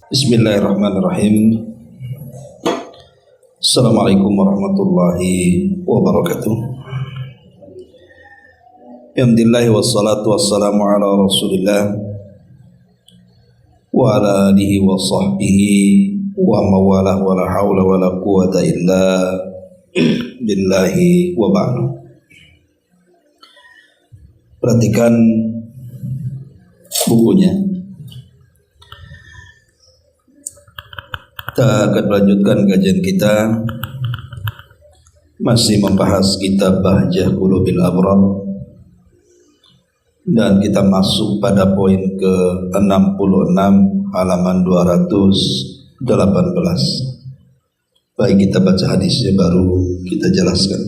Bismillahirrahmanirrahim. Assalamualaikum warahmatullahi wabarakatuh. Alhamdulillah wassalatu wassalamu ala Rasulillah wa ala alihi wa sahbihi wa mawalah wa la hawla wa la quwata illa billahi wa ba'du. Perhatikan bukunya. Kita akan melanjutkan kajian kita, masih membahas kitab Bahjah Qulubil Abrar, dan kita masuk pada poin ke-66 halaman 218. Baik, kita baca hadisnya baru kita jelaskan.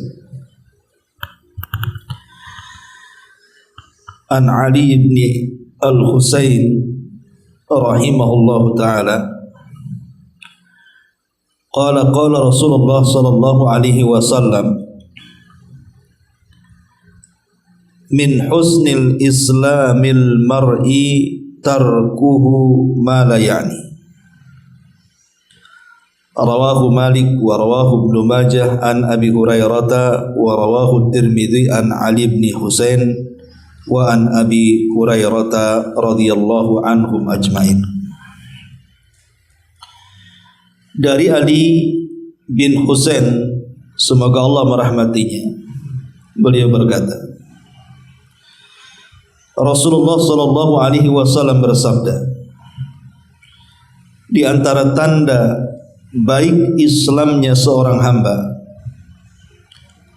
An Ali ibn al-Husain rahimahullahu ta'ala qala Rasulullah sallallahu alaihi wasallam min husnil islamil mar'i tarkuhu ma la ya'ni. Rawahu Malik wa rawahu Ibnu Majah an Abi Hurairah wa rawahu Tirmidzi an Ali bin Husain wa an Abi Hurairah radhiyallahu anhum ajmain. Dari Ali bin Husain, semoga Allah merahmatinya, beliau berkata, Rasulullah sallallahu alaihi wasallam bersabda, di antara tanda baik Islamnya seorang hamba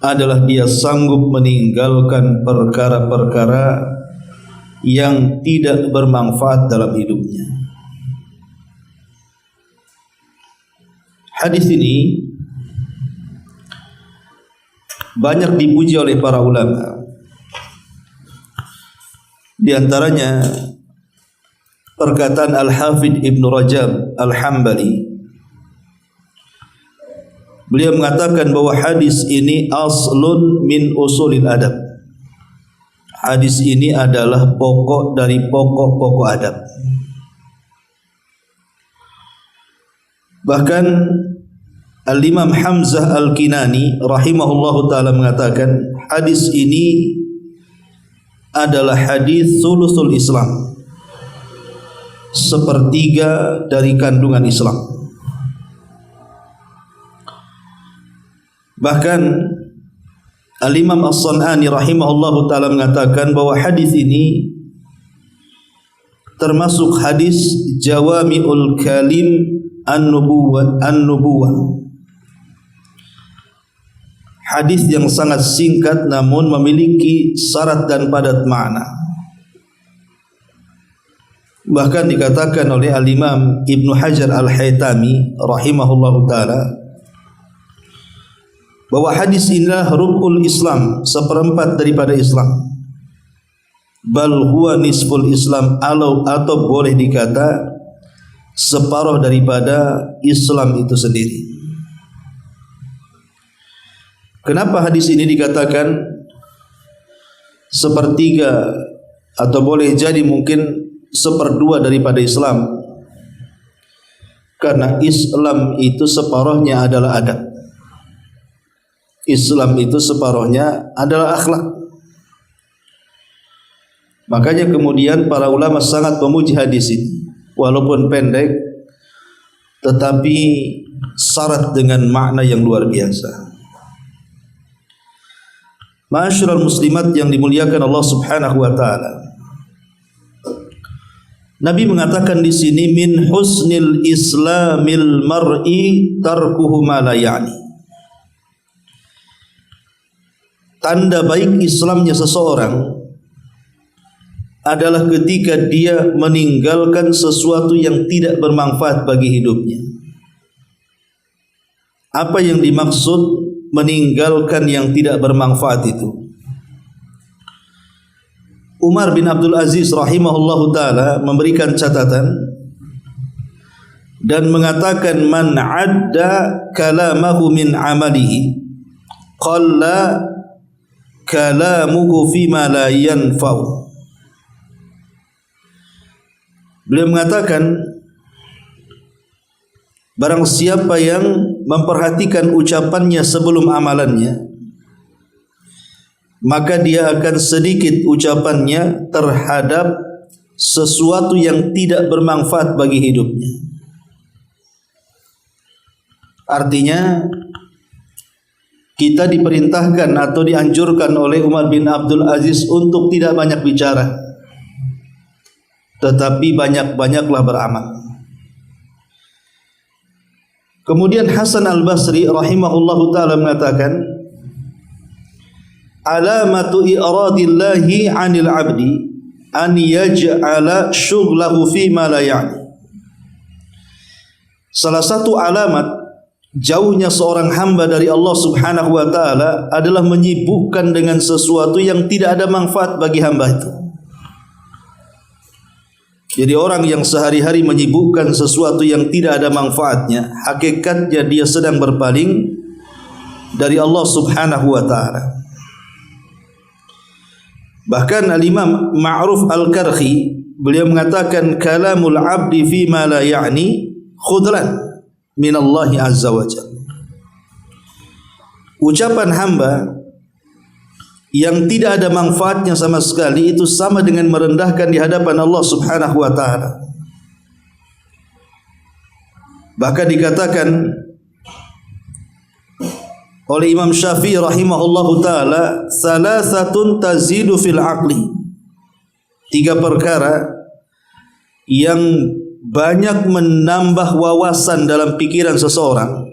adalah dia sanggup meninggalkan perkara-perkara yang tidak bermanfaat dalam hidupnya. Hadis ini banyak dipuji oleh para ulama. Di antaranya perkataan Al-Hafidh Ibnu Rajab Al-Hambali. Beliau mengatakan bahwa hadis ini aslun min usulil adab. Hadis ini adalah pokok dari pokok-pokok adab. Bahkan Al-Imam Hamzah Al-Kinani rahimahullahu ta'ala mengatakan hadis ini adalah hadis sulusul Islam, sepertiga dari kandungan Islam. Bahkan Al-Imam As-San'ani rahimahullahu ta'ala mengatakan bahwa hadis ini termasuk hadis jawami'ul kalim an-nubuwah. Hadis yang sangat singkat namun memiliki syarat dan padat makna. Bahkan dikatakan oleh Al-Imam Ibnu Hajar Al-Haytami rahimahullahu ta'ala bahwa hadis inilah rub'ul Islam, seperempat daripada Islam. Bal huwa nisful Islam, atau boleh dikata separuh daripada Islam itu sendiri. Kenapa hadis ini dikatakan sepertiga atau boleh jadi mungkin seperdua daripada Islam? Karena Islam itu separuhnya adalah adab. Islam itu separuhnya adalah akhlak. Makanya kemudian para ulama sangat memuji hadis ini, walaupun pendek tetapi syarat dengan makna yang luar biasa. Ma'asyiral muslimat yang dimuliakan Allah Subhanahu wa taala. Nabi mengatakan di sini min husnil islamil mar'i tarkuhu ma la ya'ni. Tanda baik Islamnya seseorang adalah ketika dia meninggalkan sesuatu yang tidak bermanfaat bagi hidupnya. Apa yang dimaksud meninggalkan yang tidak bermanfaat itu? Umar bin Abdul Aziz rahimahullahu ta'ala memberikan catatan dan mengatakan man adda kalamahu min amalihi qalla kalamuhu fima la yanfa'u. Beliau mengatakan barang siapa yang memperhatikan ucapannya sebelum amalannya, maka dia akan sedikit ucapannya terhadap sesuatu yang tidak bermanfaat bagi hidupnya. Artinya kita diperintahkan atau dianjurkan oleh Umar bin Abdul Aziz untuk tidak banyak bicara, tetapi banyak-banyaklah beramal. Kemudian Hasan Al-Basri rahimahullahu ta'ala mengatakan, alamatu i'radillahi 'anil 'abdi an yaj'ala syughlahu fi ma la ya'ni. Salah satu alamat jauhnya seorang hamba dari Allah Subhanahu wa taala adalah menyibukkan dengan sesuatu yang tidak ada manfaat bagi hamba itu. Jadi orang yang sehari-hari menyibukkan sesuatu yang tidak ada manfaatnya, hakikatnya dia sedang berpaling dari Allah Subhanahu wa taala. Bahkan Al-Imam Ma'ruf Al-Karhi beliau mengatakan, kalamul 'abdi fi ma la ya'ni khudlan min Allah azza wa jalla. Ucapan hamba yang tidak ada manfaatnya sama sekali itu sama dengan merendahkan di hadapan Allah Subhanahu wa taala. Bahkan dikatakan oleh Imam Syafi'i rahimahullahu taala, salasatun tazidu fil aqli. 3 perkara yang banyak menambah wawasan dalam pikiran seseorang.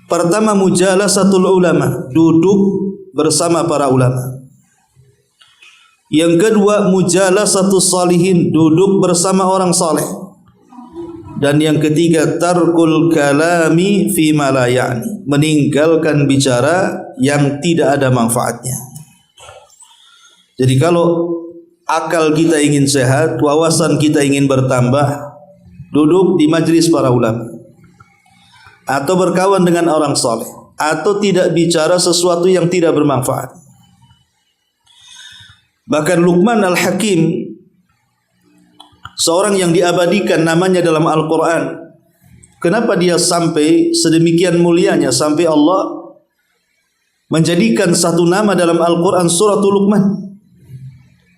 Pertama, mujalasatul ulama, duduk bersama para ulama. Yang kedua, mujalasatus salihin, duduk bersama orang saleh. Dan yang ketiga, tarkul kalami fi ma la ya'ni, meninggalkan bicara yang tidak ada manfaatnya. Jadi kalau akal kita ingin sehat, wawasan kita ingin bertambah, duduk di majlis para ulama atau berkawan dengan orang saleh, atau tidak bicara sesuatu yang tidak bermanfaat. Bahkan Luqman Al-Hakim, seorang yang diabadikan namanya dalam Al-Quran, kenapa dia sampai sedemikian mulianya, sampai Allah menjadikan satu nama dalam Al-Quran, suratul Luqman.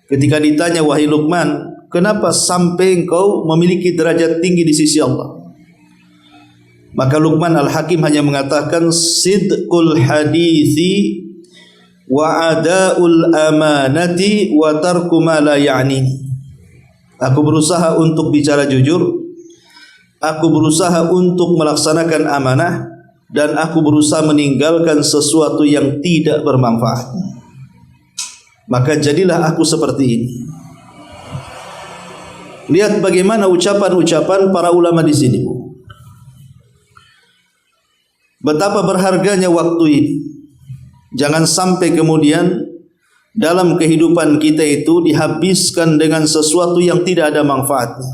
Ketika ditanya, wahai Luqman, kenapa sampai engkau memiliki derajat tinggi di sisi Allah? Maka Luqman Al-Hakim hanya mengatakan, sidqul hadithi wa ada'ul amanati wa tarku ma la ya'nini. Aku berusaha untuk bicara jujur, aku berusaha untuk melaksanakan amanah, dan aku berusaha meninggalkan sesuatu yang tidak bermanfaat. Maka jadilah aku seperti ini. Lihat bagaimana ucapan-ucapan para ulama di sini. Betapa berharganya waktu ini. Jangan sampai kemudian dalam kehidupan kita itu dihabiskan dengan sesuatu yang tidak ada manfaatnya.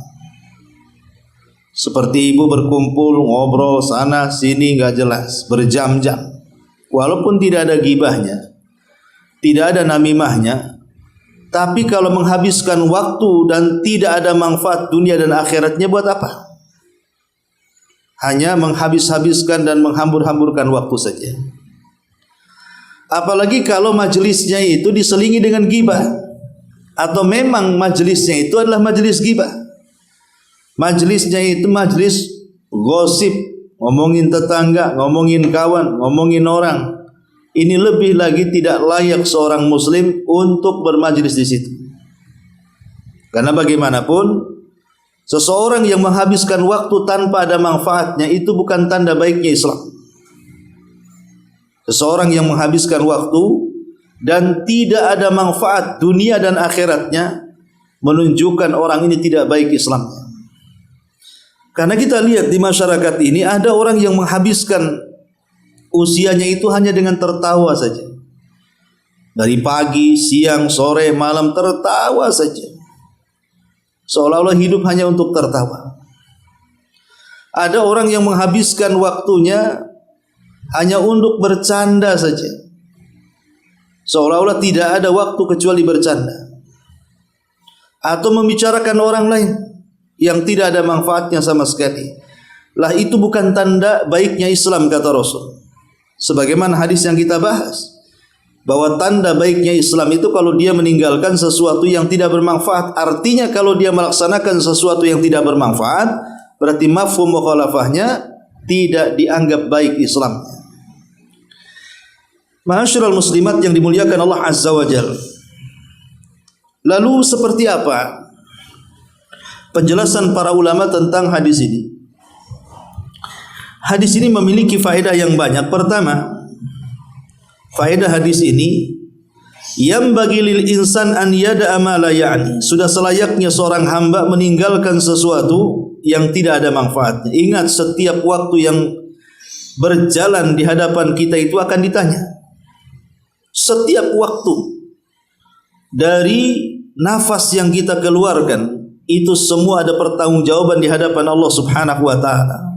Seperti ibu berkumpul, ngobrol sana sini gak jelas, berjam-jam. Walaupun tidak ada gibahnya, tidak ada namimahnya, tapi kalau menghabiskan waktu dan tidak ada manfaat dunia dan akhiratnya, buat apa? Hanya menghabis-habiskan dan menghambur-hamburkan waktu saja. Apalagi kalau majelisnya itu diselingi dengan ghibah, atau memang majelisnya itu adalah majelis ghibah. Majelisnya itu majelis gosip, ngomongin tetangga, ngomongin kawan, ngomongin orang. Ini lebih lagi tidak layak seorang muslim untuk bermajelis di situ. Karena bagaimanapun seseorang yang menghabiskan waktu tanpa ada manfaatnya itu bukan tanda baiknya Islam. Seseorang yang menghabiskan waktu dan tidak ada manfaat dunia dan akhiratnya menunjukkan orang ini tidak baik Islamnya. Karena kita lihat di masyarakat ini ada orang yang menghabiskan usianya itu hanya dengan tertawa saja. Dari pagi, siang, sore, malam tertawa saja. Seolah-olah hidup hanya untuk tertawa. Ada orang yang menghabiskan waktunya hanya untuk bercanda saja. Seolah-olah tidak ada waktu kecuali bercanda. Atau membicarakan orang lain yang tidak ada manfaatnya sama sekali. lah itu bukan tanda baiknya Islam, kata Rasul. Sebagaimana hadis yang kita bahas, bahwa tanda baiknya Islam itu kalau dia meninggalkan sesuatu yang tidak bermanfaat. Artinya kalau dia melaksanakan sesuatu yang tidak bermanfaat, berarti mafhum mukhalafahnya tidak dianggap baik Islamnya. Ma'asyiral muslimat yang dimuliakan Allah Azza wa Jalla. Lalu seperti apa penjelasan para ulama tentang hadis ini? Hadis ini memiliki faedah yang banyak. Pertama, faedah hadis ini, yang bagi lil insan an yada'a ma la ya'ni. Sudah selayaknya seorang hamba meninggalkan sesuatu yang tidak ada manfaatnya. Ingat, setiap waktu yang berjalan di hadapan kita itu akan ditanya. Setiap waktu dari nafas yang kita keluarkan itu semua ada pertanggungjawaban di hadapan Allah Subhanahu wa taala.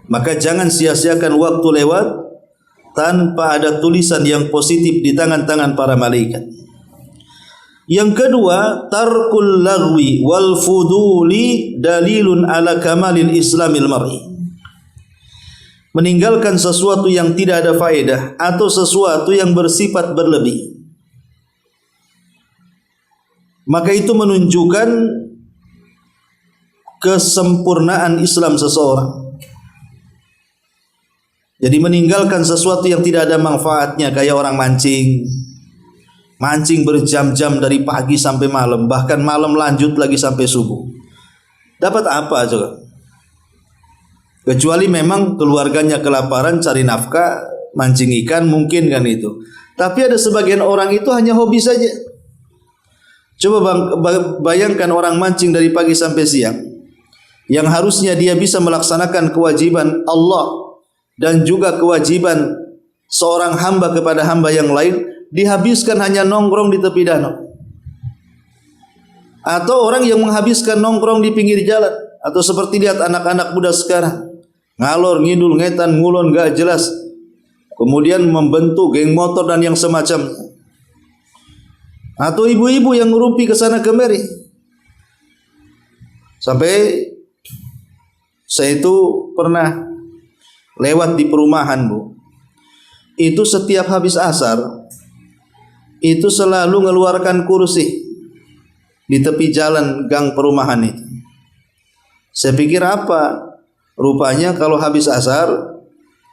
Maka jangan sia-siakan waktu lewat tanpa ada tulisan yang positif di tangan-tangan para malaikat. Yang kedua, tarkul lagwi wal fuduli dalilun ala kamalil islamil mar'i. Meninggalkan sesuatu yang tidak ada faedah atau sesuatu yang bersifat berlebih, maka itu menunjukkan kesempurnaan Islam seseorang. Jadi meninggalkan sesuatu yang tidak ada manfaatnya, kayak orang mancing berjam-jam dari pagi sampai malam, bahkan malam lanjut lagi sampai subuh. Dapat apa coba? Kecuali memang keluarganya kelaparan cari nafkah, mancing ikan, mungkin kan itu. Tapi ada sebagian orang itu hanya hobi saja. Coba bayangkan orang mancing dari pagi sampai siang, yang harusnya dia bisa melaksanakan kewajiban Allah dan juga kewajiban seorang hamba kepada hamba yang lain, dihabiskan hanya nongkrong di tepi danau. Atau orang yang menghabiskan nongkrong di pinggir jalan, atau seperti lihat anak-anak muda sekarang, ngalor ngidul ngetan ngulon gak jelas, kemudian membentuk geng motor dan yang semacamnya. Atau ibu-ibu yang ngerumpi ke sana kemari. Sampai saya itu pernah lewat di perumahan, Bu. Itu setiap habis asar itu selalu mengeluarkan kursi di tepi jalan gang perumahan itu. Saya pikir apa? Rupanya kalau habis asar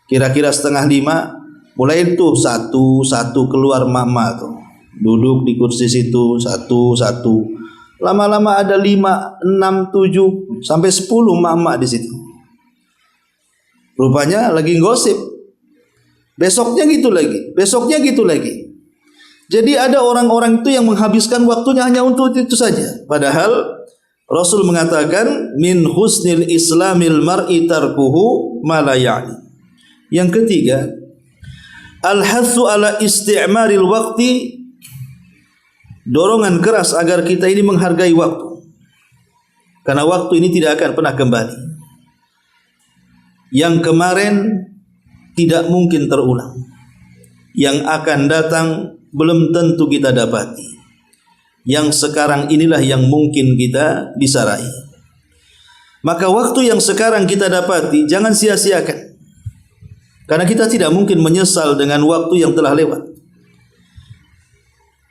kira-kira 4:30 mulai itu satu-satu keluar mama tuh. Duduk di kursi situ satu-satu. Lama-lama ada 5, 6, 7 sampai 10 mama di situ. Rupanya lagi gosip. Besoknya gitu lagi, besoknya gitu lagi. Jadi ada orang-orang itu yang menghabiskan waktunya hanya untuk itu saja. Padahal Rasul mengatakan min husnil islamil mar'i tarkuhu ma la ya'ni. Yang ketiga, al-hathu ala isti'maril waqti, dorongan keras agar kita ini menghargai waktu. Karena waktu ini tidak akan pernah kembali. Yang kemarin tidak mungkin terulang. Yang akan datang belum tentu kita dapati. Yang sekarang inilah yang mungkin kita bisa raih. Maka waktu yang sekarang kita dapati jangan sia-siakan. Karena kita tidak mungkin menyesal dengan waktu yang telah lewat.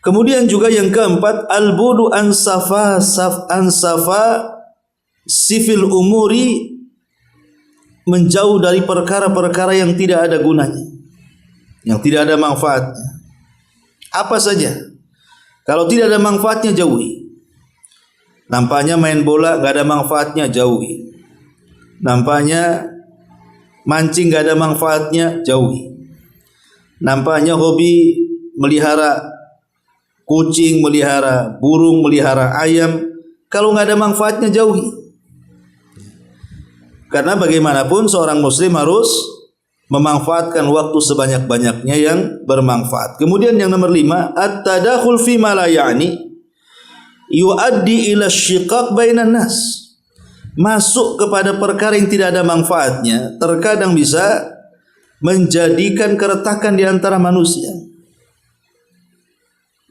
Kemudian juga yang keempat, al-budu ansafa sifil umuri, menjauh dari perkara-perkara yang tidak ada gunanya, yang tidak ada manfaatnya. Apa saja, kalau tidak ada manfaatnya jauhi. Nampaknya main bola gak ada manfaatnya, jauhi. Nampaknya mancing gak ada manfaatnya, jauhi. Nampaknya hobi melihara kucing, melihara burung, melihara ayam, kalau gak ada manfaatnya jauhi. Karena bagaimanapun seorang muslim harus memanfaatkan waktu sebanyak-banyaknya yang bermanfaat. Kemudian yang nomor 5, at-tadakhul fi ma la ya'ni yuaddi ila syiqaq bainan nas. Masuk kepada perkara yang tidak ada manfaatnya terkadang bisa menjadikan keretakan di antara manusia.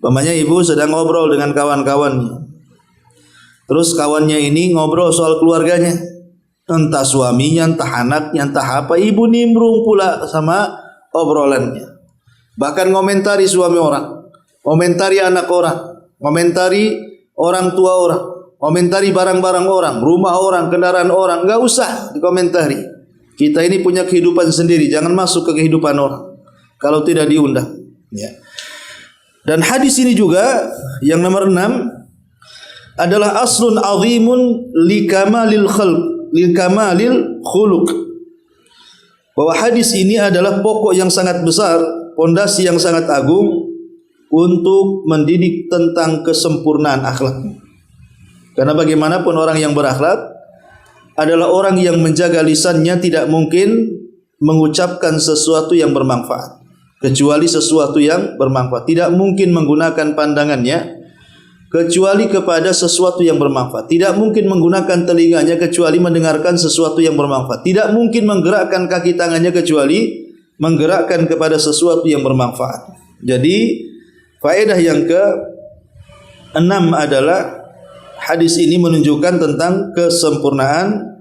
Umpamanya ibu sedang ngobrol dengan kawan-kawannya, terus kawannya ini ngobrol soal keluarganya. Entah suaminya, entah anaknya, entah apa. Ibu nimbrung pula sama obrolannya. Bahkan ngomentari suami orang, ngomentari anak orang, ngomentari orang tua orang, komentari barang-barang orang, rumah orang, kendaraan orang. Enggak usah dikomentari. Kita ini punya kehidupan sendiri, jangan masuk ke kehidupan orang kalau tidak diundang. Ya. Dan hadis ini juga yang nomor 6 adalah aslun azimun likamalil khalq, likamalil khuluq. Bahwa hadis ini adalah pokok yang sangat besar, pondasi yang sangat agung untuk mendidik tentang kesempurnaan akhlak. Karena bagaimanapun orang yang berakhlak adalah orang yang menjaga lisannya tidak mungkin mengucapkan sesuatu yang bermanfaat kecuali sesuatu yang bermanfaat. Tidak mungkin menggunakan pandangannya kecuali kepada sesuatu yang bermanfaat. Tidak mungkin menggunakan telinganya kecuali mendengarkan sesuatu yang bermanfaat. Tidak mungkin menggerakkan kaki tangannya kecuali menggerakkan kepada sesuatu yang bermanfaat. Jadi faedah yang ke-6 adalah hadis ini menunjukkan tentang kesempurnaan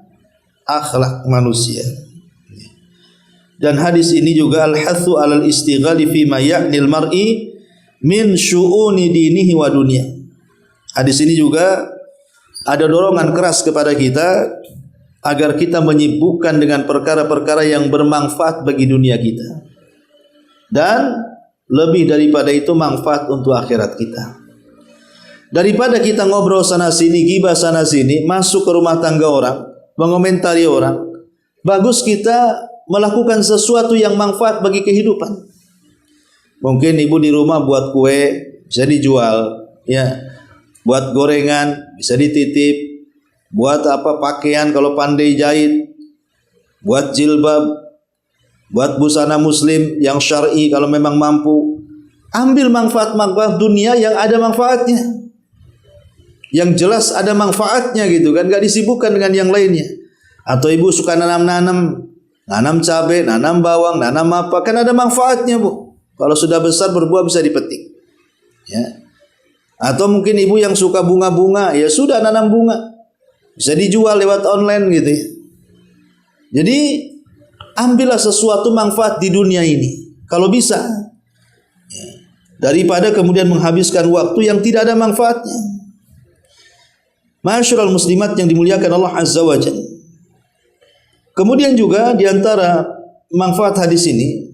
akhlak manusia. Dan hadis ini juga al-hathu 'alal istighali fi ma ya'nil mar'i min syu'uni dinihi wa dunya. Hadis ini juga ada dorongan keras kepada kita agar kita menyibukkan dengan perkara-perkara yang bermanfaat bagi dunia kita. Dan lebih daripada itu manfaat untuk akhirat kita. Daripada kita ngobrol sana sini, gibah sana sini, masuk ke rumah tangga orang, mengomentari orang, bagus kita melakukan sesuatu yang manfaat bagi kehidupan. Mungkin ibu di rumah buat kue bisa dijual, ya, buat gorengan bisa dititip, buat apa pakaian kalau pandai jahit, buat jilbab, buat busana muslim yang syar'i kalau memang mampu. Ambil manfaat-manfaat dunia yang ada manfaatnya, yang jelas ada manfaatnya gitu kan, gak disibukkan dengan yang lainnya. Atau ibu suka nanam cabai, nanam bawang, nanam apa, kan ada manfaatnya bu. Kalau sudah besar berbuah bisa dipetik. Ya. Atau mungkin ibu yang suka bunga-bunga, ya sudah nanam bunga, bisa dijual lewat online gitu ya. Jadi ambillah sesuatu manfaat di dunia ini kalau bisa, ya. Daripada kemudian menghabiskan waktu yang tidak ada manfaatnya. Ma'asyiral muslimat yang dimuliakan Allah Azza wa Jalla. Kemudian juga di antara manfaat hadis ini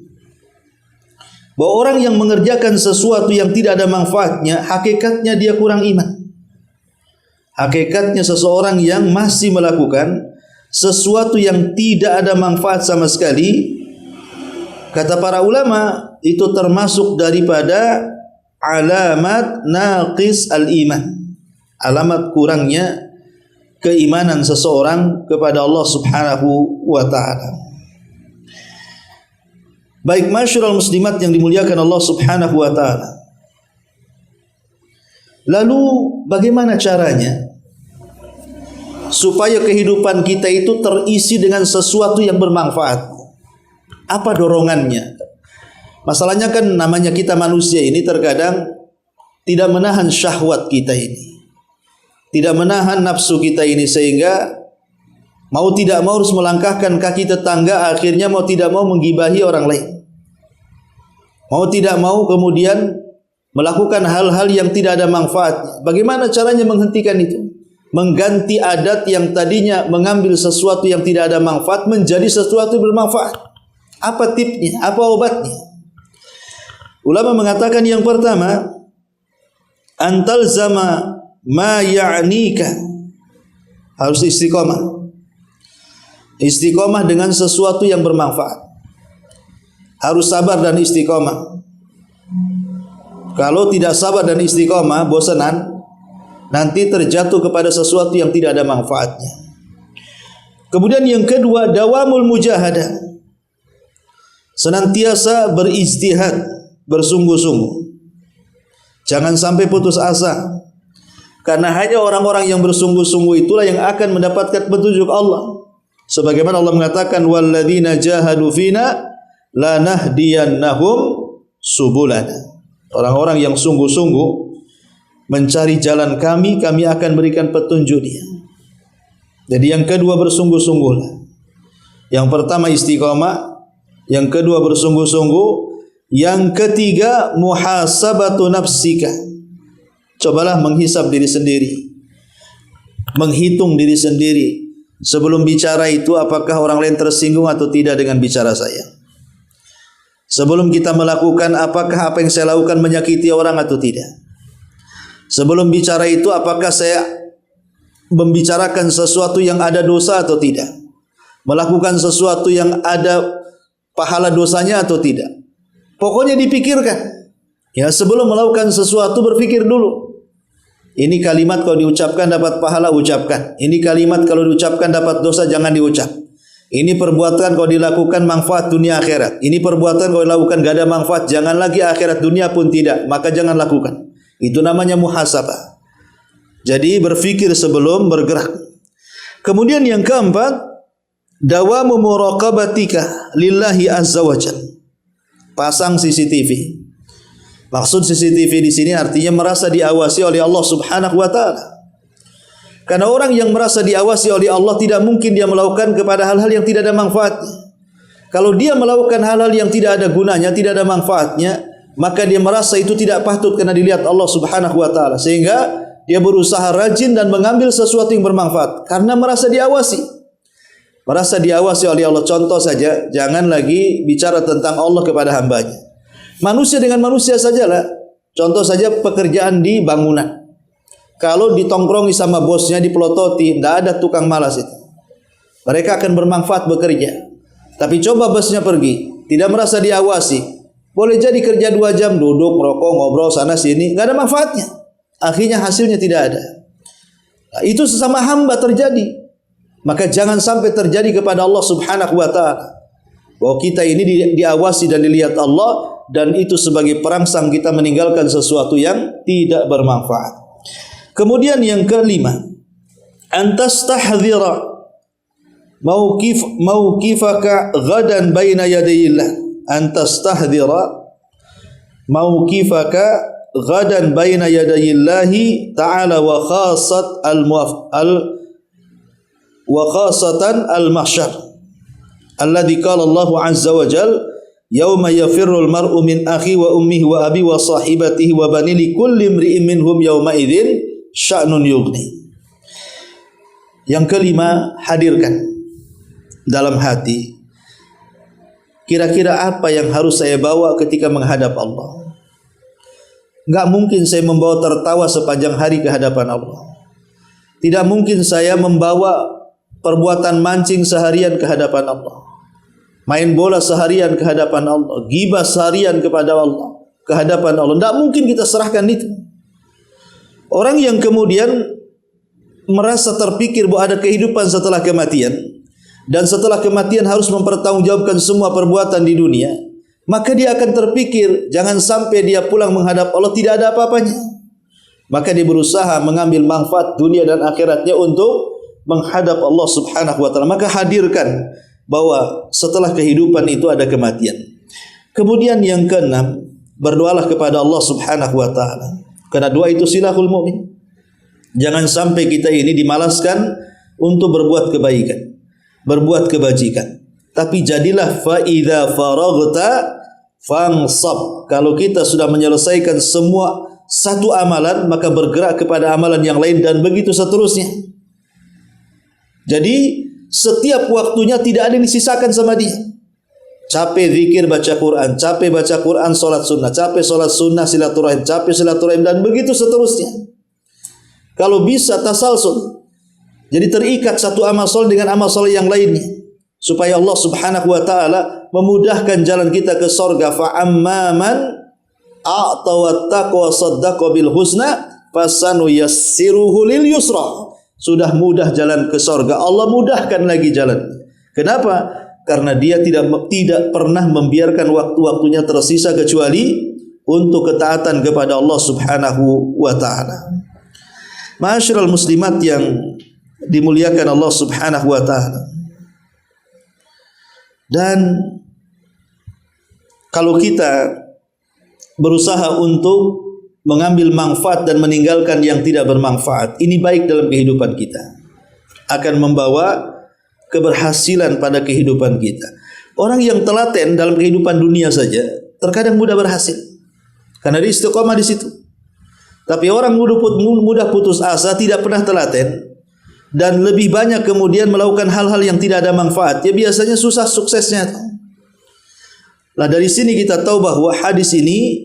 bahwa orang yang mengerjakan sesuatu yang tidak ada manfaatnya, hakikatnya dia kurang iman. Hakikatnya seseorang yang masih melakukan sesuatu yang tidak ada manfaat sama sekali, kata para ulama, itu termasuk daripada alamat naqis al-iman, alamat kurangnya keimanan seseorang kepada Allah Subhanahu wa taala. Baik masyarul muslimat yang dimuliakan Allah Subhanahu wa taala. Lalu bagaimana caranya supaya kehidupan kita itu terisi dengan sesuatu yang bermanfaat? Apa dorongannya? Masalahnya kan namanya kita manusia ini terkadang tidak menahan syahwat kita ini, tidak menahan nafsu kita ini, sehingga mau tidak mau harus melangkahkan kaki tetangga, akhirnya mau tidak mau menggibahi orang lain, mau tidak mau kemudian melakukan hal-hal yang tidak ada manfaatnya. Bagaimana caranya menghentikan itu? Mengganti adat yang tadinya mengambil sesuatu yang tidak ada manfaat menjadi sesuatu yang bermanfaat. Apa tipsnya? Apa obatnya? Ulama mengatakan yang pertama, antal zama ma ya'nika, harus istiqomah. Istiqomah dengan sesuatu yang bermanfaat. Harus sabar dan istiqomah. Kalau tidak sabar dan istiqomah, bosanan, nanti terjatuh kepada sesuatu yang tidak ada manfaatnya. Kemudian yang kedua, dawamul mujahadah. Senantiasa berijtihad, bersungguh-sungguh. Jangan sampai putus asa. Karena hanya orang-orang yang bersungguh-sungguh itulah yang akan mendapatkan petunjuk Allah. Sebagaimana Allah mengatakan, walladzina jahadu fina lanahdiyannahum subulana. Orang-orang yang sungguh-sungguh mencari jalan kami, kami akan berikan petunjuk dia. Jadi yang kedua bersungguh-sungguhlah. Yang pertama istiqamah, yang kedua bersungguh-sungguh, yang ketiga muhasabatu nafsika. Cobalah menghisab diri sendiri, menghitung diri sendiri sebelum bicara itu, apakah orang lain tersinggung atau tidak dengan bicara saya. Sebelum kita melakukan, apakah apa yang saya lakukan menyakiti orang atau tidak. Sebelum bicara itu, apakah saya membicarakan sesuatu yang ada dosa atau tidak, melakukan sesuatu yang ada pahala dosanya atau tidak. Pokoknya dipikirkan. Ya, sebelum melakukan sesuatu berpikir dulu. Ini kalimat kalau diucapkan dapat pahala, ucapkan. Ini kalimat kalau diucapkan dapat dosa, jangan diucap. Ini perbuatan kalau dilakukan manfaat dunia akhirat. Ini perbuatan kalau dilakukan gak ada manfaat, jangan lagi akhirat dunia pun tidak, maka jangan lakukan. Itu namanya muhasabah. Jadi berfikir sebelum bergerak. Kemudian yang keempat, dawamu muraqabatika lillahi azza wajalla. Pasang CCTV. Maksud CCTV di sini artinya merasa diawasi oleh Allah Subhanahu wa taala. Karena orang yang merasa diawasi oleh Allah tidak mungkin dia melakukan kepada hal-hal yang tidak ada manfaatnya. Kalau dia melakukan hal-hal yang tidak ada gunanya, tidak ada manfaatnya, maka dia merasa itu tidak patut karena dilihat Allah Subhanahu wa taala, sehingga dia berusaha rajin dan mengambil sesuatu yang bermanfaat karena merasa diawasi. Merasa diawasi oleh Allah. Contoh saja, jangan lagi bicara tentang Allah kepada hambanya. Manusia dengan manusia sajalah. Contoh saja pekerjaan di bangunan. Kalau ditongkrongi sama bosnya, dipelototi, tidak ada tukang malas itu. Mereka akan bermanfaat bekerja. Tapi coba bosnya pergi, tidak merasa diawasi. Boleh jadi kerja 2 jam, duduk, merokok, ngobrol sana sini, nggak ada manfaatnya. Akhirnya hasilnya tidak ada. Nah, itu sesama hamba terjadi. Maka jangan sampai terjadi kepada Allah Subhanahu wa taala. Bahwa kita ini diawasi dan dilihat Allah, dan itu sebagai perangsang kita meninggalkan sesuatu yang tidak bermanfaat. Kemudian yang kelima, antastahdhira mauqifaka ghadan baina yadayillah. Antastahdhira mauqifaka ghadan baina yadayillahi ta'ala wa khasatan al-mahsyar alladhi qala Allah azza wa jal yawma yafirru al-mar'u min akhi wa ummihi wa abi wa sahibatihi wa bani li kulli imri'in minhum yawma idzin sya'nun yughni. Yang kelima, hadirkan dalam hati kira-kira apa yang harus saya bawa ketika menghadap Allah. Enggak mungkin saya membawa tertawa sepanjang hari ke hadapan Allah. Tidak mungkin saya membawa perbuatan mancing seharian ke hadapan Allah. Main bola seharian ke hadapan Allah. Ghibah seharian kepada Allah, ke hadapan Allah. Tidak mungkin kita serahkan itu. Orang yang kemudian merasa terpikir bahwa ada kehidupan setelah kematian, dan setelah kematian harus mempertanggungjawabkan semua perbuatan di dunia, maka dia akan terpikir jangan sampai dia pulang menghadap Allah tidak ada apa-apanya. Maka dia berusaha mengambil manfaat dunia dan akhiratnya untuk menghadap Allah Subhanahu wa taala. Maka hadirkan bahwa setelah kehidupan itu ada kematian. Kemudian yang keenam, berdoalah kepada Allah Subhanahu wa taala. Karena doa itu silahul mukmin. Jangan sampai kita ini dimalaskan untuk berbuat kebaikan, berbuat kebajikan. Tapi jadilah fa idza faraghta fansab. Kalau kita sudah menyelesaikan semua satu amalan, maka bergerak kepada amalan yang lain dan begitu seterusnya. Jadi setiap waktunya tidak ada yang disisakan sama dia. Capek zikir baca Quran, capek baca Quran salat sunnah, capek salat sunnah silaturahim, capek silaturahim dan begitu seterusnya. Kalau bisa tasalsul. Jadi terikat satu amal soleh dengan amal soleh yang lainnya, supaya Allah Subhanahu wa taala memudahkan jalan kita ke surga. Fa amman a'ta wattaqa saddaqa bil husna fasanu yassiruhu lil yusra. Sudah mudah jalan ke surga, Allah mudahkan lagi jalan. Kenapa? Karena dia tidak pernah membiarkan waktu-waktunya tersisa kecuali untuk ketaatan kepada Allah Subhanahu wa taala. Ma'asyiral muslimat yang dimuliakan Allah Subhanahu wa taala. Dan kalau kita berusaha untuk mengambil manfaat dan meninggalkan yang tidak bermanfaat, ini baik dalam kehidupan kita. akan membawa keberhasilan pada kehidupan kita. Orang yang telaten dalam kehidupan dunia saja terkadang mudah berhasil karena dia istiqomah di situ. Tapi orang mudah putus asa, tidak pernah telaten, dan lebih banyak kemudian melakukan hal-hal yang tidak ada manfaat, ya biasanya susah suksesnya. Nah, dari sini kita tahu bahwa hadis ini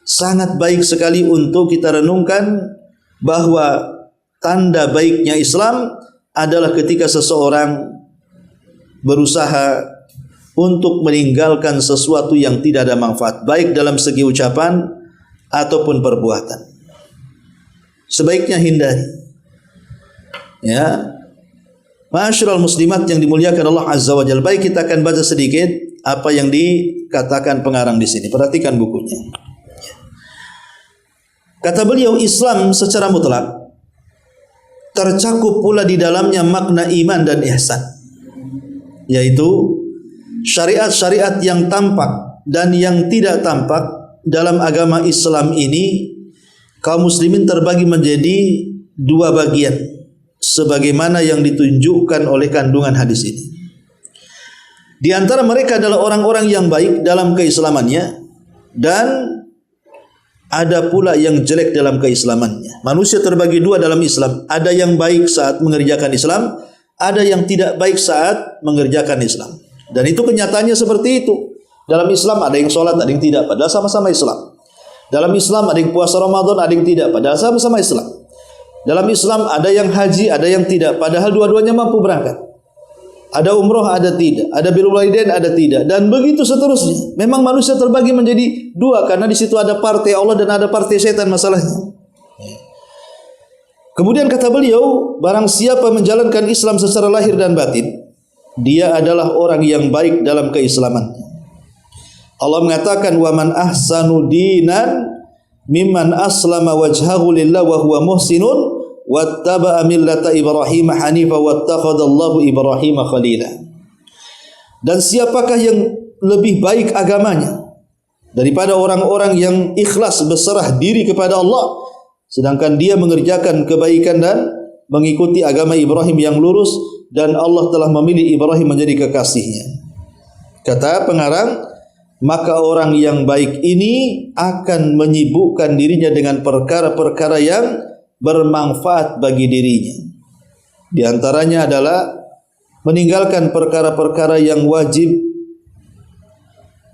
sangat baik sekali untuk kita renungkan, bahwa tanda baiknya Islam adalah ketika seseorang berusaha untuk meninggalkan sesuatu yang tidak ada manfaat, baik dalam segi ucapan ataupun perbuatan. Sebaiknya hindari. Ya, ma'asyiral muslimat yang dimuliakan Allah Azza wa Jalla. Baik, kita akan baca sedikit apa yang dikatakan pengarang di sini. Perhatikan bukunya. Kata beliau, Islam secara mutlak tercakup pula di dalamnya makna iman dan ihsan, yaitu syariat-syariat yang tampak dan yang tidak tampak dalam agama Islam ini. Kaum muslimin terbagi menjadi dua bagian sebagaimana yang ditunjukkan oleh kandungan hadis ini. Di antara mereka adalah orang-orang yang baik dalam keislamannya, dan ada pula yang jelek dalam keislamannya. Manusia terbagi dua dalam Islam. Ada yang baik saat mengerjakan Islam, ada yang tidak baik saat mengerjakan Islam. Dan itu kenyataannya seperti itu. Dalam Islam ada yang sholat, ada yang tidak, padahal sama-sama Islam. Dalam Islam ada yang puasa Ramadan, ada yang tidak, padahal sama-sama Islam. Dalam Islam ada yang haji, ada yang tidak, padahal dua-duanya mampu berangkat. Ada umroh, ada tidak, ada birrul walidain, ada tidak, dan begitu seterusnya. Memang manusia terbagi menjadi dua karena di situ ada partai Allah dan ada partai setan masalahnya. Kemudian kata beliau, barang siapa menjalankan Islam secara lahir dan batin, dia adalah orang yang baik dalam keislamannya. Allah mengatakan, wa man ahsanu dinan mimman aslama wajhahu lillah wa huwa muhsinun wattaba'a millata Ibrahim hanifa wattakhadallahu Ibrahim khalila. Dan siapakah yang lebih baik agamanya daripada orang-orang yang ikhlas berserah diri kepada Allah, sedangkan dia mengerjakan kebaikan dan mengikuti agama Ibrahim yang lurus, dan Allah telah memilih Ibrahim menjadi kekasihnya. Kata pengarang, maka orang yang baik ini akan menyibukkan dirinya dengan perkara-perkara yang bermanfaat bagi dirinya. Di antaranya adalah meninggalkan perkara-perkara yang wajib.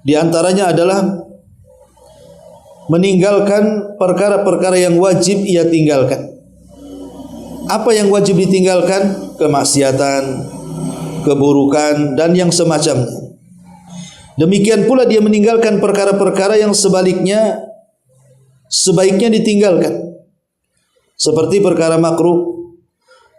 Di antaranya adalah meninggalkan perkara-perkara yang wajib ia tinggalkan. Apa yang wajib ditinggalkan? Kemaksiatan, keburukan, dan yang semacamnya. Demikian pula dia meninggalkan perkara-perkara yang sebaliknya sebaiknya ditinggalkan, seperti perkara makruh,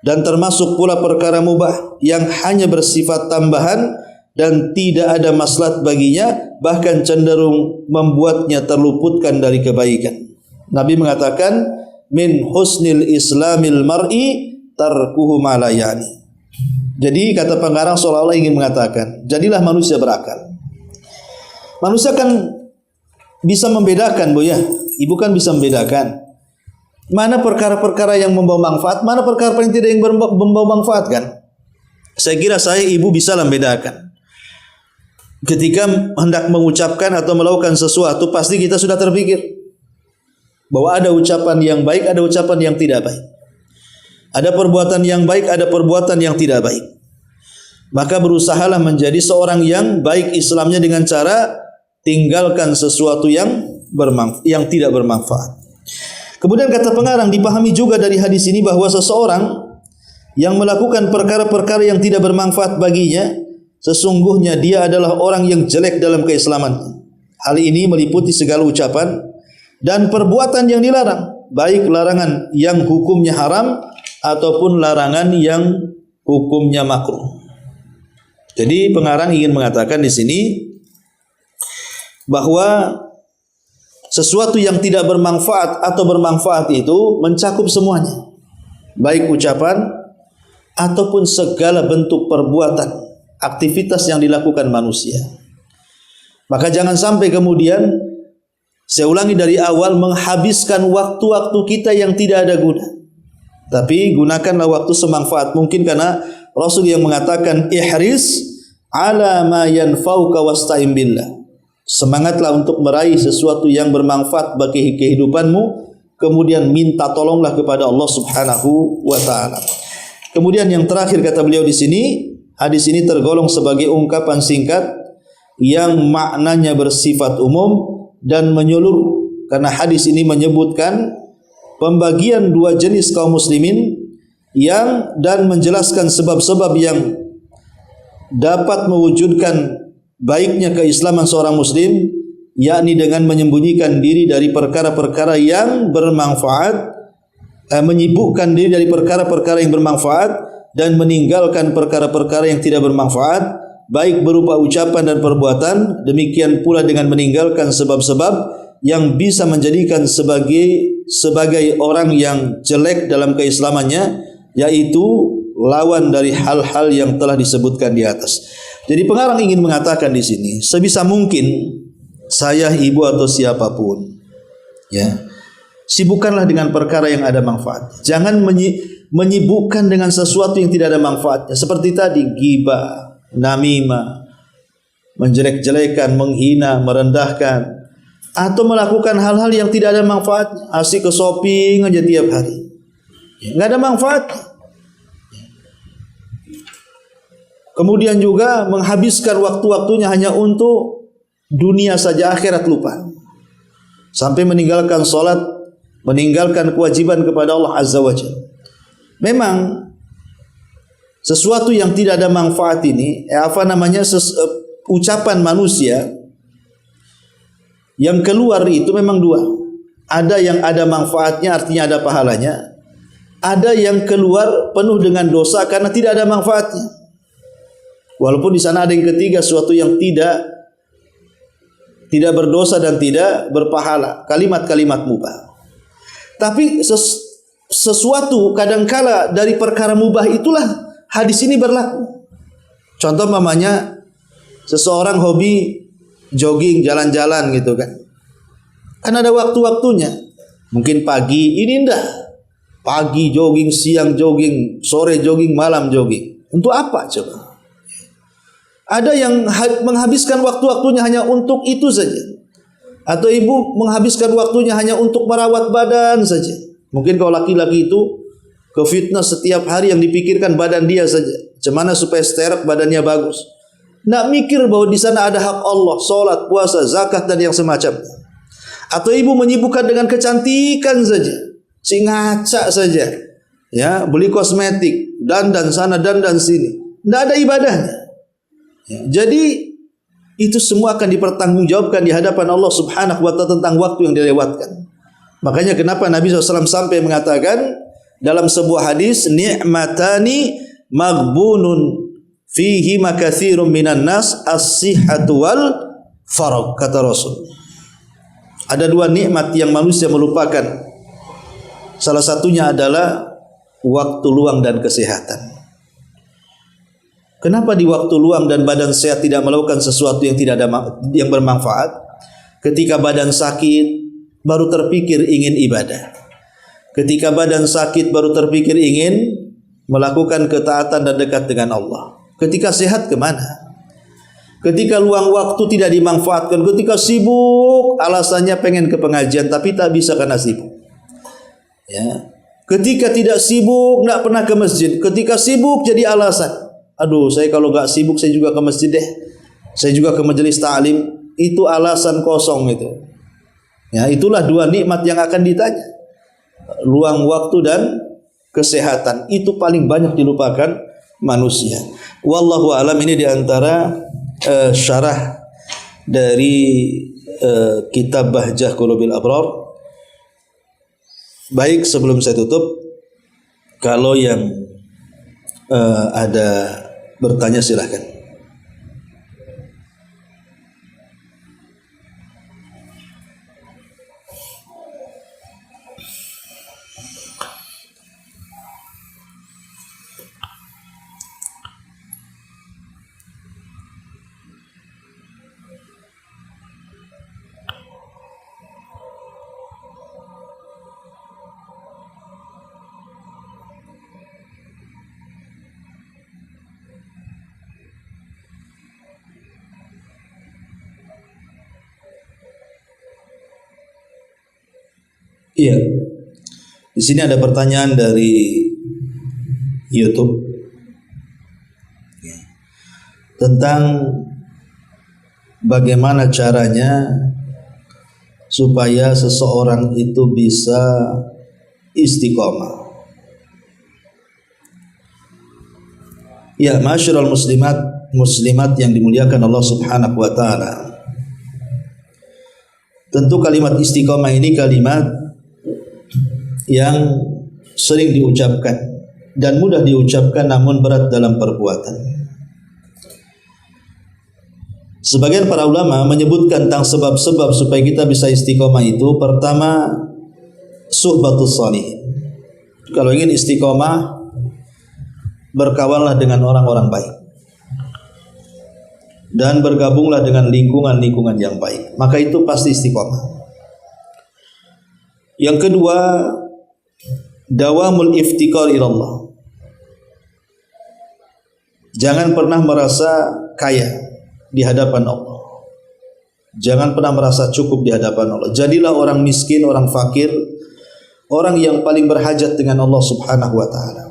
dan termasuk pula perkara mubah yang hanya bersifat tambahan dan tidak ada maslahat baginya, bahkan cenderung membuatnya terluputkan dari kebaikan. Nabi mengatakan, min husnil islamil mar'i tarkuhu ma la yani. Jadi kata pengarang seolah-olah ingin mengatakan, jadilah manusia berakal. Manusia kan bisa membedakan, Bu ya. Ibu kan bisa membedakan mana perkara-perkara yang membawa manfaat, mana perkara yang tidak yang membawa manfaat kan. Saya kira saya ibu bisa membedakan. Ketika hendak mengucapkan atau melakukan sesuatu, pasti kita sudah terpikir bahwa ada ucapan yang baik, ada ucapan yang tidak baik. Ada perbuatan yang baik, ada perbuatan yang tidak baik. Maka berusahalah menjadi seorang yang baik Islamnya dengan cara tinggalkan sesuatu yang tidak bermanfaat. Kemudian kata pengarang, dipahami juga dari hadis ini bahwa seseorang yang melakukan perkara-perkara yang tidak bermanfaat baginya, sesungguhnya dia adalah orang yang jelek dalam keislamannya. Hal ini meliputi segala ucapan dan perbuatan yang dilarang, baik larangan yang hukumnya haram ataupun larangan yang hukumnya makruh. Jadi pengarang ingin mengatakan di sini bahwa sesuatu yang tidak bermanfaat atau bermanfaat itu mencakup semuanya, baik ucapan ataupun segala bentuk perbuatan, aktivitas yang dilakukan manusia. Maka jangan sampai kemudian, saya ulangi dari awal, menghabiskan waktu-waktu kita yang tidak ada guna Tapi gunakanlah waktu semanfaat mungkin, karena Rasul yang mengatakan ihris ala ma yanfauka wasta'in billah. Semangatlah untuk meraih sesuatu yang bermanfaat bagi kehidupanmu, kemudian minta tolonglah kepada Allah Subhanahu wa taala. Kemudian yang terakhir kata beliau di sini, hadis ini tergolong sebagai ungkapan singkat yang maknanya bersifat umum dan menyeluruh, karena hadis ini menyebutkan pembagian dua jenis kaum muslimin dan menjelaskan sebab-sebab yang dapat mewujudkan baiknya keislaman seorang muslim, yakni dengan menyembunyikan diri dari perkara-perkara yang bermanfaat, menyibukkan diri dari perkara-perkara yang bermanfaat dan meninggalkan perkara-perkara yang tidak bermanfaat, baik berupa ucapan dan perbuatan. Demikian pula dengan meninggalkan sebab-sebab yang bisa menjadikan sebagai orang yang jelek dalam keislamannya, yaitu lawan dari hal-hal yang telah disebutkan di atas. Jadi pengarang ingin mengatakan di sini, sebisa mungkin saya, ibu atau siapapun, ya, sibukkanlah dengan perkara yang ada manfaat. Jangan menyibukkan dengan sesuatu yang tidak ada manfaatnya. Seperti tadi, ghibah, namimah, menjelek-jelekan, menghina, merendahkan, atau melakukan hal-hal yang tidak ada manfaat. Asik ke shopping aja tiap hari, nggak ada manfaat. Kemudian juga menghabiskan waktu-waktunya hanya untuk dunia saja, akhirat lupa. Sampai meninggalkan sholat, meninggalkan kewajiban kepada Allah Azza wa Jalla. Memang sesuatu yang tidak ada manfaat ini, ucapan manusia yang keluar itu memang dua. Ada yang ada manfaatnya, artinya ada pahalanya. Ada yang keluar penuh dengan dosa karena tidak ada manfaatnya. Walaupun di sana ada yang ketiga, sesuatu yang tidak berdosa dan tidak berpahala, kalimat-kalimat mubah. Tapi sesuatu kadangkala dari perkara mubah itulah hadis ini berlaku. Contoh mamanya, seseorang hobi jogging, jalan-jalan gitu kan. Kan ada waktu-waktunya. Mungkin pagi ini indah. Pagi jogging, siang jogging, sore jogging, malam jogging. Untuk apa coba? Ada yang menghabiskan waktu-waktunya hanya untuk itu saja. Atau ibu menghabiskan waktunya hanya untuk merawat badan saja. Mungkin kalau laki-laki itu ke fitness setiap hari, yang dipikirkan badan dia saja. Bagaimana supaya sterek, badannya bagus. Nggak mikir bahwa di sana ada hak Allah, sholat, puasa, zakat dan yang semacamnya. Atau ibu menyibukkan dengan kecantikan saja, si ngaca saja, ya, beli kosmetik, dandan sana, dandan sini, nggak ada ibadahnya. Ya, jadi itu semua akan dipertanggungjawabkan di hadapan Allah Subhanahu wa Ta'ala tentang waktu yang dilewatkan. Makanya kenapa Nabi SAW sampai mengatakan dalam sebuah hadis, ni'matani maghbunun fihi makatsirun minan nas as-sihhatu wal faragh, kata Rasul. Ada dua nikmat yang manusia melupakan. Salah satunya adalah waktu luang dan kesehatan. Kenapa di waktu luang dan badan sehat tidak melakukan sesuatu yang yang bermanfaat? Ketika badan sakit baru terpikir ingin ibadah. Ketika badan sakit baru terpikir ingin melakukan ketaatan dan dekat dengan Allah. Ketika sehat kemana? Ketika luang waktu tidak dimanfaatkan, ketika sibuk alasannya pengen ke pengajian tapi tak bisa karena sibuk. Ya. Ketika tidak sibuk tidak pernah ke masjid. Ketika sibuk jadi alasan. Aduh, saya kalau gak sibuk saya juga ke masjid deh. Saya juga ke majelis ta'lim. Itu alasan kosong itu. Ya, itulah dua nikmat yang akan ditanya. Luang waktu dan kesehatan. Itu paling banyak dilupakan manusia. Wallahu alam, ini diantara syarah dari kitab Bahjah Qulubil Abrar. Baik, sebelum saya tutup, kalau yang ada bertanya silahkan. Iya. Di sini ada pertanyaan dari YouTube tentang bagaimana caranya supaya seseorang itu bisa istiqomah. Ya, masyarul muslimat yang dimuliakan Allah Subhanahu wa taala. Tentu kalimat istiqomah ini kalimat yang sering diucapkan dan mudah diucapkan namun berat dalam perbuatan. Sebagian para ulama menyebutkan tentang sebab-sebab supaya kita bisa istiqomah itu, pertama, suhbatus shalihin. Kalau ingin istiqomah, berkawanlah dengan orang-orang baik dan bergabunglah dengan lingkungan-lingkungan yang baik, maka itu pasti istiqomah. Yang kedua, dawamul iftikar ilallah. Jangan pernah merasa kaya di hadapan Allah. Jangan pernah merasa cukup di hadapan Allah. Jadilah orang miskin, orang fakir, orang yang paling berhajat dengan Allah Subhanahu wa taala.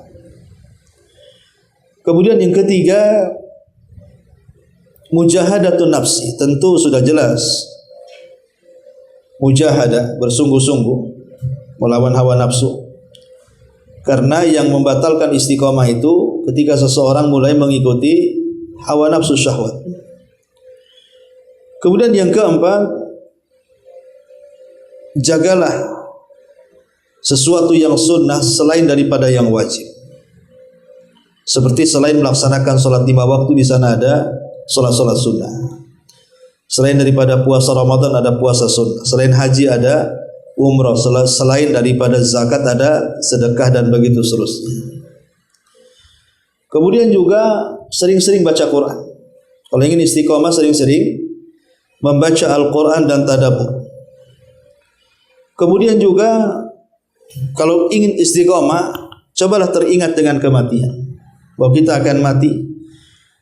Kemudian yang ketiga, mujahadatun nafsi. Tentu sudah jelas, mujahadah, bersungguh-sungguh melawan hawa nafsu. Karena yang membatalkan istiqomah itu ketika seseorang mulai mengikuti hawa nafsu syahwat. Kemudian yang keempat, jagalah sesuatu yang sunnah selain daripada yang wajib. Seperti selain melaksanakan sholat 5 waktu, di sana ada sholat-sholat sunnah. Selain daripada puasa Ramadan ada puasa sunnah. Selain haji ada umrah. Selain daripada zakat ada sedekah dan begitu seterusnya. Kemudian juga sering-sering baca Quran. Kalau ingin istiqomah, sering-sering membaca Al-Quran dan tadabbur. Kemudian juga kalau ingin istiqomah, cobalah teringat dengan kematian, bahwa kita akan mati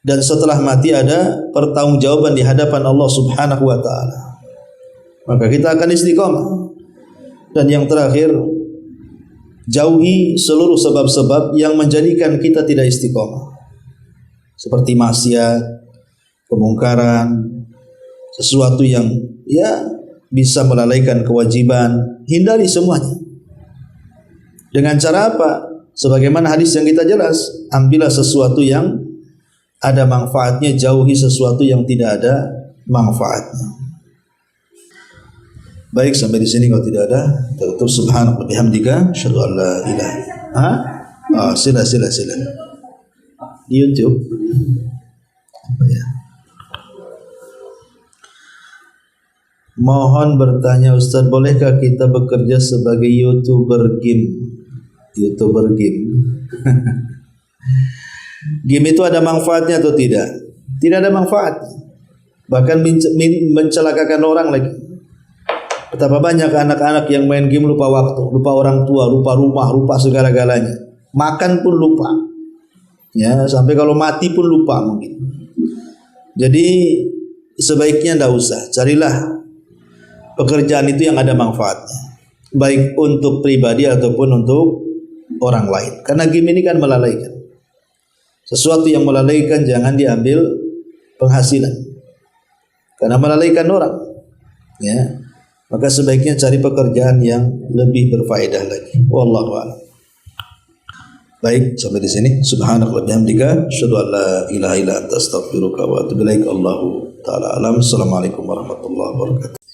dan setelah mati ada pertanggungjawaban di hadapan Allah Subhanahu wa taala. Maka kita akan istiqomah. Dan yang terakhir, jauhi seluruh sebab-sebab yang menjadikan kita tidak istiqomah. Seperti maksiat, kemungkaran, sesuatu yang bisa melalaikan kewajiban, hindari semuanya. Dengan cara apa? Sebagaimana hadis yang kita jelas, ambillah sesuatu yang ada manfaatnya, jauhi sesuatu yang tidak ada manfaatnya. Baik, sampai di sini kalau tidak ada, kita tutup. Subhanallah bihamdika, asyhadu an la ilaha. Sila. Di YouTube. Apa ya? Mohon bertanya Ustaz, bolehkah kita bekerja sebagai YouTuber game? Game itu ada manfaatnya atau tidak? Tidak ada manfaat. Bahkan mencelakakan orang lagi. Betapa banyak anak-anak yang main game lupa waktu, lupa orang tua, lupa rumah, lupa segala-galanya. Makan pun lupa. Ya, sampai kalau mati pun lupa mungkin. Jadi sebaiknya tidak usah. Carilah pekerjaan itu yang ada manfaatnya, baik untuk pribadi ataupun untuk orang lain. Karena game ini kan melalaikan. Sesuatu yang melalaikan jangan diambil penghasilan, karena melalaikan orang. Ya, maka sebaiknya cari pekerjaan yang lebih berfaedah lagi. Wallahu a'lam. Baik, sampai di sini. Subhanallah bihamdika, asyhadu an la ilaha illa anta, astaghfiruka wa atubu ilaik. Allahu taala alam. Assalamualaikum warahmatullahi wabarakatuh.